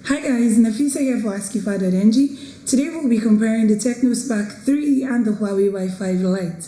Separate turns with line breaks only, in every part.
Hi guys, Nafisa here for Askifa.ng. Today we'll be comparing the Tecno Spark 3 and the Huawei Wi-Fi Lite.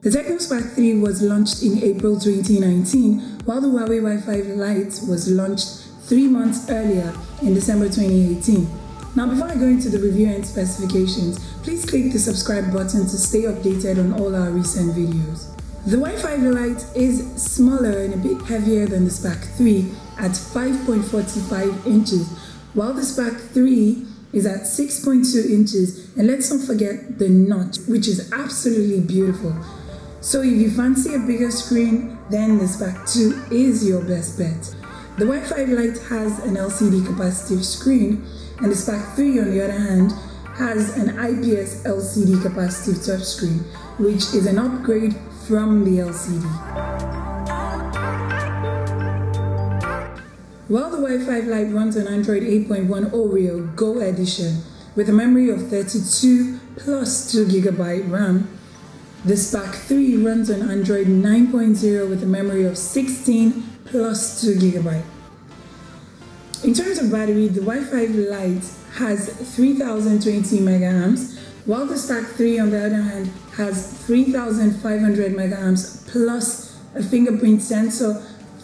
The Tecno Spark 3 was launched in April 2019, while the Huawei Wi-Fi Lite was launched 3 months earlier in December 2018. Now, before I go into the review and specifications, please click the subscribe button to stay updated on all our recent videos. The Wi-Fi Lite is smaller and a bit heavier than the Spark 3 at 5.45 inches, while the Spark 3 is at 6.2 inches, and let's not forget the notch, which is absolutely beautiful. So if you fancy a bigger screen, then the Spark 2 is your best bet. The Wi-Fi Lite has an LCD capacitive screen, and the Spark 3, on the other hand, has an IPS LCD capacitive touchscreen, which is an upgrade from the LCD. While the Wi-Fi Lite runs on Android 8.1 Oreo Go Edition with a memory of 32 plus 2GB RAM, the Spark 3 runs on Android 9.0 with a memory of 16 plus 2GB. In terms of battery, the Wi-Fi Lite has 3020 mAh, while the Spark 3, on the other hand, has 3500 mAh plus a fingerprint sensor,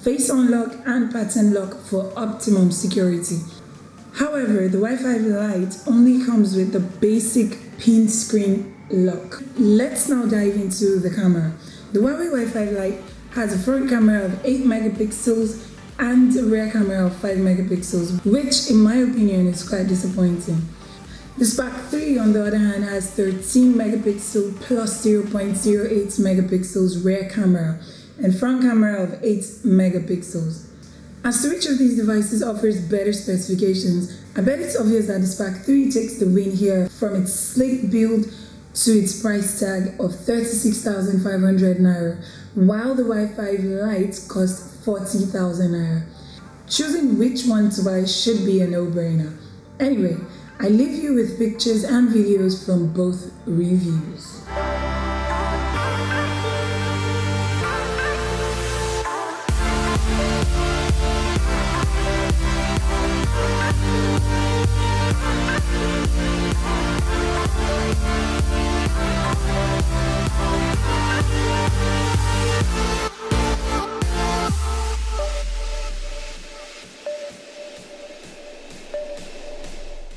face unlock and pattern lock for optimum security. However, the Wi-Fi Lite only comes with the basic pin screen lock. Let's now dive into the camera. The Huawei Wi-Fi Lite has a front camera of 8 megapixels and a rear camera of 5 megapixels, which in my opinion is quite disappointing. The Spark 3, on the other hand, has 13 megapixel plus 0.08 megapixels rear camera and front camera of 8 megapixels. As to which of these devices offers better specifications, I bet it's obvious that the Spark 3 takes the win here from its sleek build to its price tag of 36,500 naira, while the Wi-Fi Lite costs 40,000 naira. Choosing which one to buy should be a no-brainer. Anyway, I leave you with pictures and videos from both reviews.